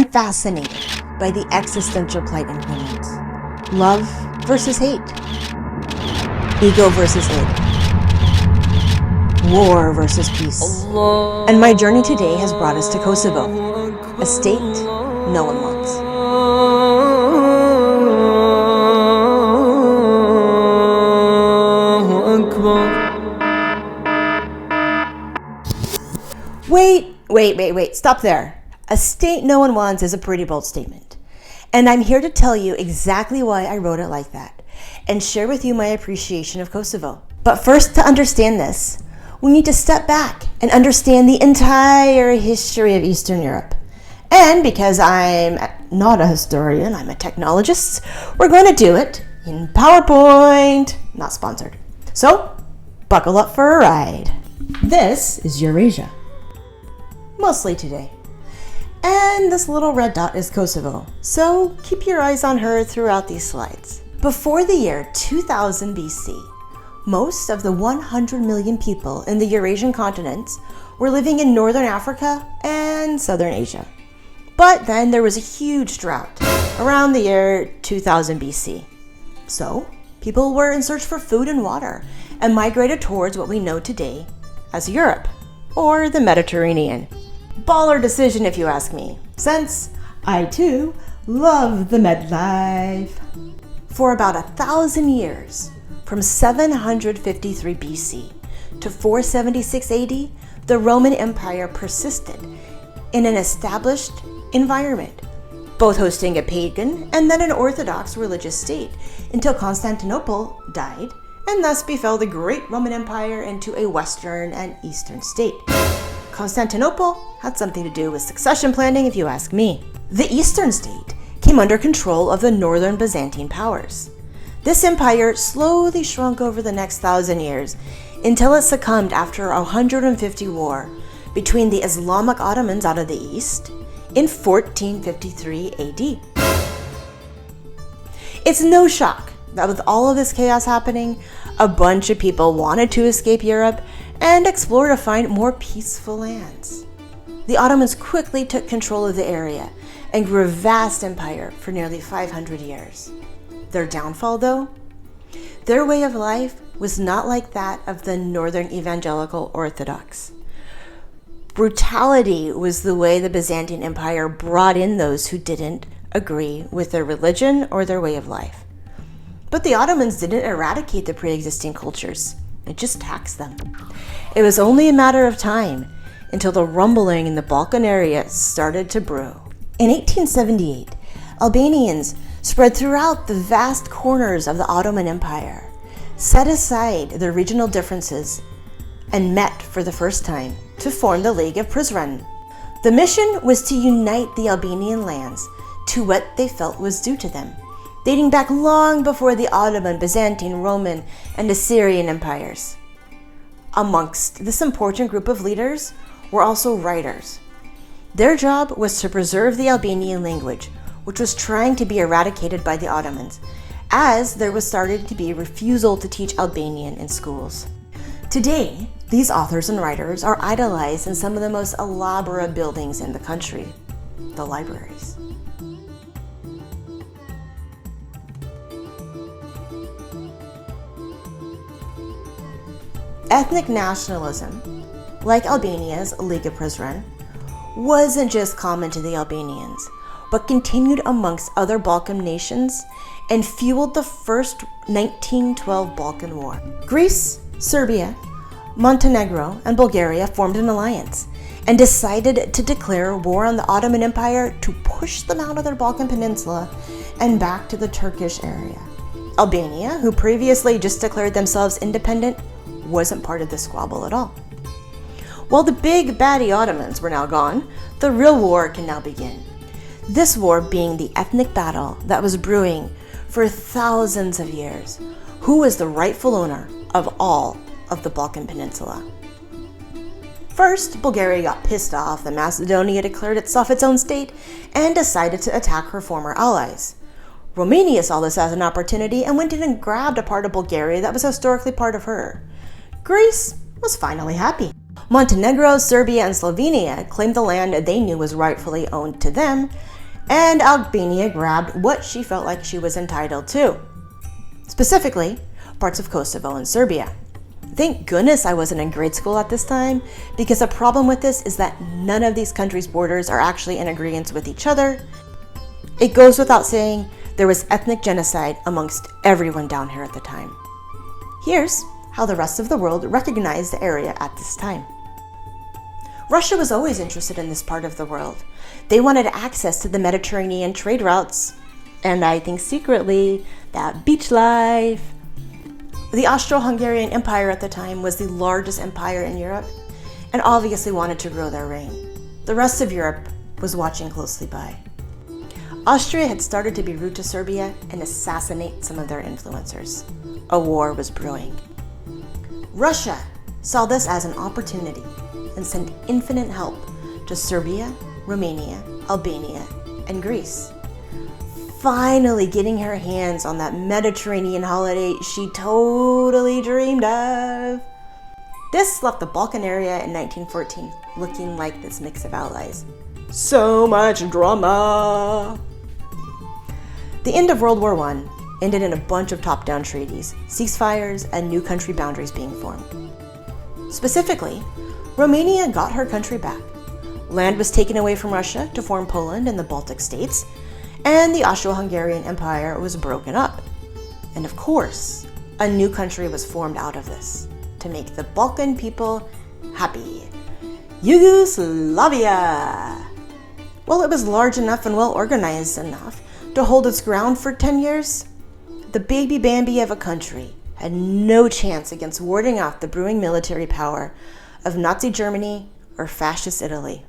I'm fascinated by the existential plight in humans. Love versus hate. Ego versus id. War versus peace. And my journey today has brought us to Kosovo, a state no one wants. Wait, stop there. A state no one wants is a pretty bold statement. And I'm here to tell you exactly why I wrote it like that and share with you my appreciation of Kosovo. But first, to understand this, we need to step back and understand the entire history of Eastern Europe. And because I'm not a historian, I'm a technologist, we're going to do it in PowerPoint, not sponsored. So, buckle up for a ride. This is Eurasia. Mostly today. And this little red dot is Kosovo, so keep your eyes on her throughout these slides. Before the year 2000 BC, most of the 100 million people in the Eurasian continents were living in Northern Africa and Southern Asia. But then there was a huge drought around the year 2000 BC. So, people were in search for food and water and migrated towards what we know today as Europe, or the Mediterranean. Baller decision if you ask me, since I too love the med life. For about 1,000 years, from 753 BC to 476 AD, the Roman Empire persisted in an established environment, both hosting a pagan and then an Orthodox religious state, until Constantinople died and thus befell the great Roman Empire into a Western and Eastern state. Constantinople had something to do with succession planning, if you ask me. The Eastern state came under control of the Northern Byzantine powers. This empire slowly shrunk over the next 1,000 years until it succumbed after a 150 war between the Islamic Ottomans out of the east in 1453 AD. It's no shock that with all of this chaos happening, a bunch of people wanted to escape Europe and explore to find more peaceful lands. The Ottomans quickly took control of the area and grew a vast empire for nearly 500 years. Their downfall, though? Their way of life was not like that of the Northern Evangelical Orthodox. Brutality was the way the Byzantine Empire brought in those who didn't agree with their religion or their way of life. But the Ottomans didn't eradicate the pre-existing cultures. It just taxed them. It was only a matter of time until the rumbling in the Balkan area started to brew. In 1878, Albanians spread throughout the vast corners of the Ottoman Empire, set aside their regional differences, and met for the first time to form the League of Prizren. The mission was to unite the Albanian lands to what they felt was due to them, dating back long before the Ottoman, Byzantine, Roman, and Assyrian empires. Amongst this important group of leaders were also writers. Their job was to preserve the Albanian language, which was trying to be eradicated by the Ottomans, as there was starting to be a refusal to teach Albanian in schools. Today, these authors and writers are idolized in some of the most elaborate buildings in the country, the libraries. Ethnic nationalism, like Albania's League of Prizren, wasn't just common to the Albanians, but continued amongst other Balkan nations and fueled the first 1912 Balkan War. Greece, Serbia, Montenegro, and Bulgaria formed an alliance and decided to declare war on the Ottoman Empire to push them out of their Balkan peninsula and back to the Turkish area. Albania, who previously just declared themselves independent, wasn't part of this squabble at all. While the big baddie Ottomans were now gone, the real war can now begin. This war being the ethnic battle that was brewing for thousands of years. Who was the rightful owner of all of the Balkan Peninsula? First, Bulgaria got pissed off that Macedonia declared itself its own state and decided to attack her former allies. Romania saw this as an opportunity and went in and grabbed a part of Bulgaria that was historically part of her. Greece was finally happy. Montenegro, Serbia, and Slovenia claimed the land they knew was rightfully owned to them, and Albania grabbed what she felt like she was entitled to. Specifically, parts of Kosovo and Serbia. Thank goodness I wasn't in grade school at this time, because the problem with this is that none of these countries' borders are actually in agreement with each other. It goes without saying there was ethnic genocide amongst everyone down here at the time. Here's how the rest of the world recognized the area at this time. Russia was always interested in this part of the world. They wanted access to the Mediterranean trade routes, and I think secretly, that beach life. The Austro-Hungarian Empire at the time was the largest empire in Europe, and obviously wanted to grow their reign. The rest of Europe was watching closely by. Austria had started to be rude to Serbia and assassinate some of their influencers. A war was brewing. Russia saw this as an opportunity and sent infinite help to Serbia, Romania, Albania, and Greece. Finally getting her hands on that Mediterranean holiday she totally dreamed of. This left the Balkan area in 1914 looking like this mix of allies. So much drama! The end of World War I ended in a bunch of top-down treaties, ceasefires, and new country boundaries being formed. Specifically, Romania got her country back. Land was taken away from Russia to form Poland and the Baltic states, and the Austro-Hungarian Empire was broken up. And of course, a new country was formed out of this to make the Balkan people happy. Yugoslavia! Well, it was large enough and well organized enough to hold its ground for 10 years. The baby Bambi of a country had no chance against warding off the brewing military power of Nazi Germany or fascist Italy.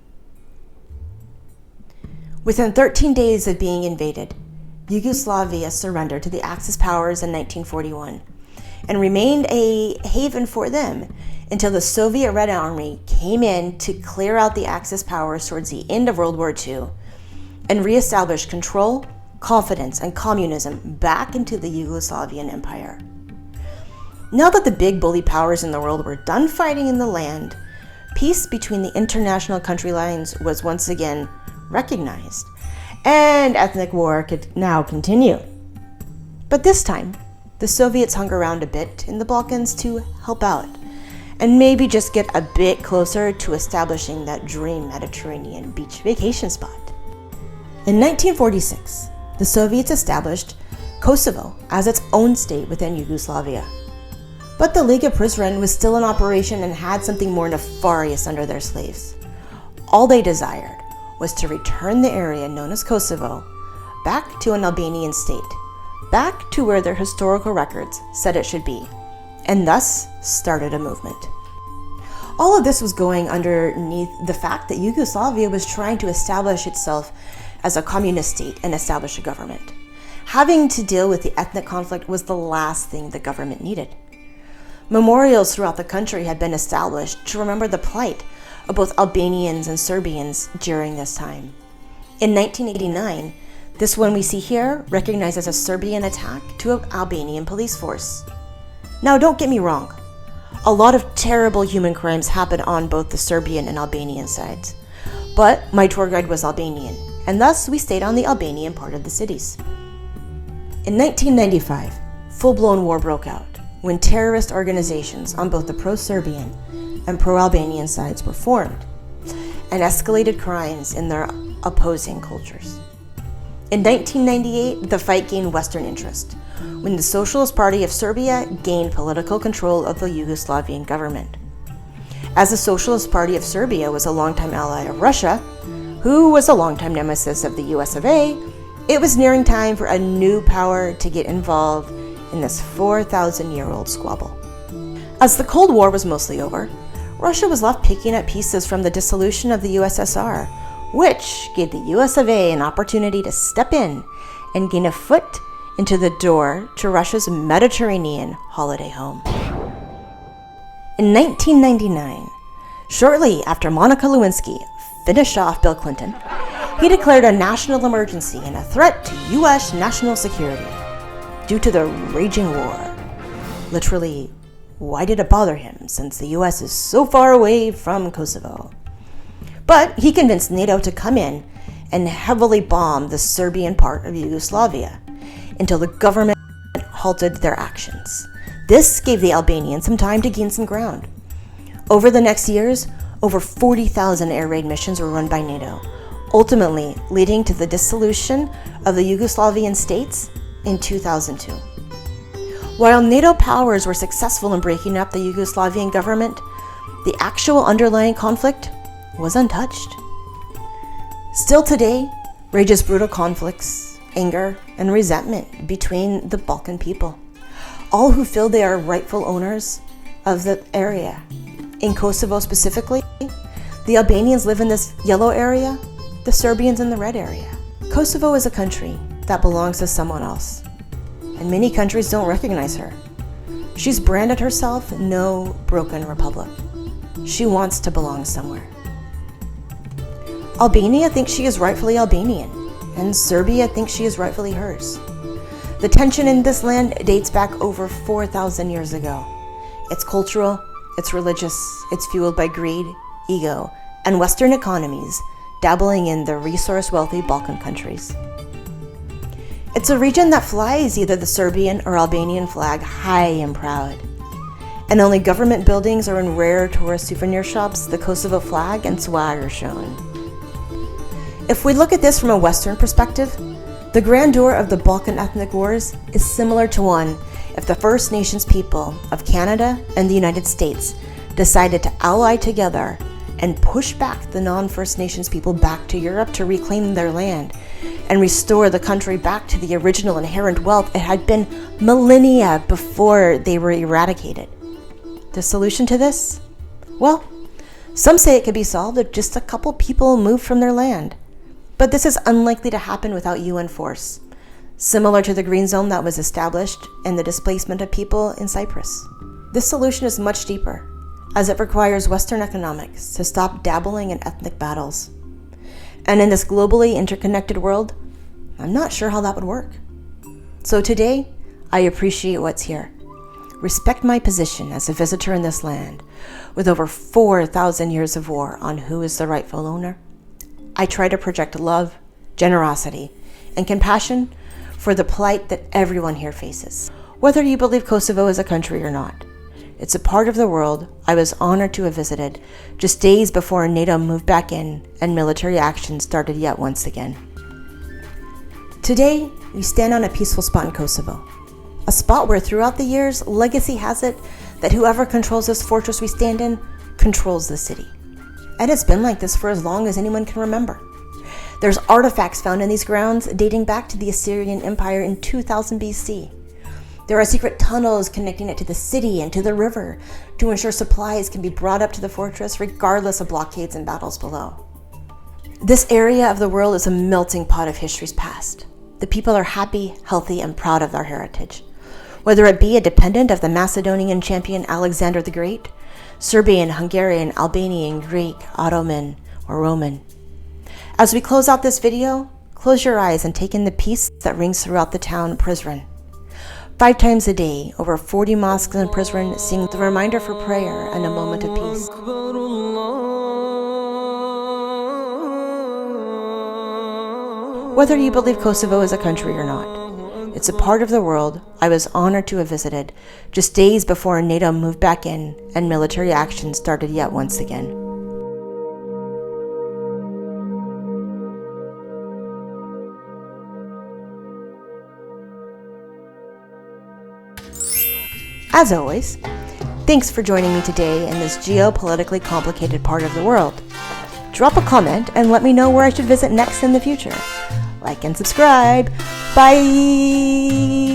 Within 13 days of being invaded, Yugoslavia surrendered to the Axis powers in 1941 and remained a haven for them until the Soviet Red Army came in to clear out the Axis powers towards the end of World War II and reestablish control, confidence, and communism back into the Yugoslavian Empire. Now that the big bully powers in the world were done fighting in the land, peace between the international country lines was once again recognized, and ethnic war could now continue. But this time, the Soviets hung around a bit in the Balkans to help out, and maybe just get a bit closer to establishing that dream Mediterranean beach vacation spot. In 1946, the Soviets established Kosovo as its own state within Yugoslavia. But the Liga Prizren was still in operation and had something more nefarious under their sleeves. All they desired was to return the area known as Kosovo back to an Albanian state, back to where their historical records said it should be, and thus started a movement. All of this was going underneath the fact that Yugoslavia was trying to establish itself as a communist state and establish a government. Having to deal with the ethnic conflict was the last thing the government needed. Memorials throughout the country had been established to remember the plight of both Albanians and Serbians during this time. In 1989, this one we see here recognized as a Serbian attack to an Albanian police force. Now, don't get me wrong. A lot of terrible human crimes happened on both the Serbian and Albanian sides. But my tour guide was Albanian, and thus we stayed on the Albanian part of the cities. In 1995, full-blown war broke out when terrorist organizations on both the pro-Serbian and pro-Albanian sides were formed and escalated crimes in their opposing cultures. In 1998, the fight gained Western interest when the Socialist Party of Serbia gained political control of the Yugoslavian government. As the Socialist Party of Serbia was a longtime ally of Russia, who was a longtime nemesis of the US of A, it was nearing time for a new power to get involved in this 4,000-year-old squabble. As the Cold War was mostly over, Russia was left picking up pieces from the dissolution of the USSR, which gave the US of A an opportunity to step in and gain a foot into the door to Russia's Mediterranean holiday home. In 1999, shortly after Monica Lewinsky finished off Bill Clinton, he declared a national emergency and a threat to US national security due to the raging war. Literally, why did it bother him since the US is so far away from Kosovo? But he convinced NATO to come in and heavily bomb the Serbian part of Yugoslavia until the government halted their actions. This gave the Albanians some time to gain some ground. Over the next years, over 40,000 air raid missions were run by NATO, ultimately leading to the dissolution of the Yugoslavian states in 2002. While NATO powers were successful in breaking up the Yugoslavian government, the actual underlying conflict was untouched. Still today, rages brutal conflicts, anger, and resentment between the Balkan people, all who feel they are rightful owners of the area. In Kosovo specifically, the Albanians live in this yellow area, the Serbians in the red area. Kosovo is a country that belongs to someone else, and many countries don't recognize her. She's branded herself no broken republic. She wants to belong somewhere. Albania thinks she is rightfully Albanian, and Serbia thinks she is rightfully hers. The tension in this land dates back over 4,000 years ago. It's cultural, it's religious, it's fueled by greed, ego, and Western economies dabbling in the resource-wealthy Balkan countries. It's a region that flies either the Serbian or Albanian flag high and proud. And only government buildings or in rare tourist souvenir shops, the Kosovo flag and swag are shown. If we look at this from a Western perspective, the grandeur of the Balkan ethnic wars is similar to one if the First Nations people of Canada and the United States decided to ally together and push back the non-First Nations people back to Europe to reclaim their land and restore the country back to the original inherent wealth it had been millennia before they were eradicated. The solution to this? Well, some say it could be solved if just a couple people moved from their land. But this is unlikely to happen without UN force, similar to the green zone that was established and the displacement of people in Cyprus. This solution is much deeper, as it requires Western economics to stop dabbling in ethnic battles. And in this globally interconnected world, I'm not sure how that would work. So today, I appreciate what's here. Respect my position as a visitor in this land, with over 4,000 years of war on who is the rightful owner. I try to project love, generosity, and compassion for the plight that everyone here faces. Whether you believe Kosovo is a country or not, it's a part of the world I was honored to have visited just days before NATO moved back in and military action started yet once again. Today, we stand on a peaceful spot in Kosovo, a spot where throughout the years, legacy has it that whoever controls this fortress we stand in controls the city. And it's been like this for as long as anyone can remember. There's artifacts found in these grounds dating back to the Assyrian Empire in 2000 BC. There are secret tunnels connecting it to the city and to the river to ensure supplies can be brought up to the fortress regardless of blockades and battles below. This area of the world is a melting pot of history's past. The people are happy, healthy, and proud of their heritage. Whether it be a dependent of the Macedonian champion Alexander the Great, Serbian, Hungarian, Albanian, Greek, Ottoman, or Roman. As we close out this video, close your eyes and take in the peace that rings throughout the town of Prizren. 5 times a day, over 40 mosques in Prizren sing the reminder for prayer and a moment of peace. Whether you believe Kosovo is a country or not, it's a part of the world I was honored to have visited just days before NATO moved back in and military action started yet once again. As always, thanks for joining me today in this geopolitically complicated part of the world. Drop a comment and let me know where I should visit next in the future. Like and subscribe. Bye!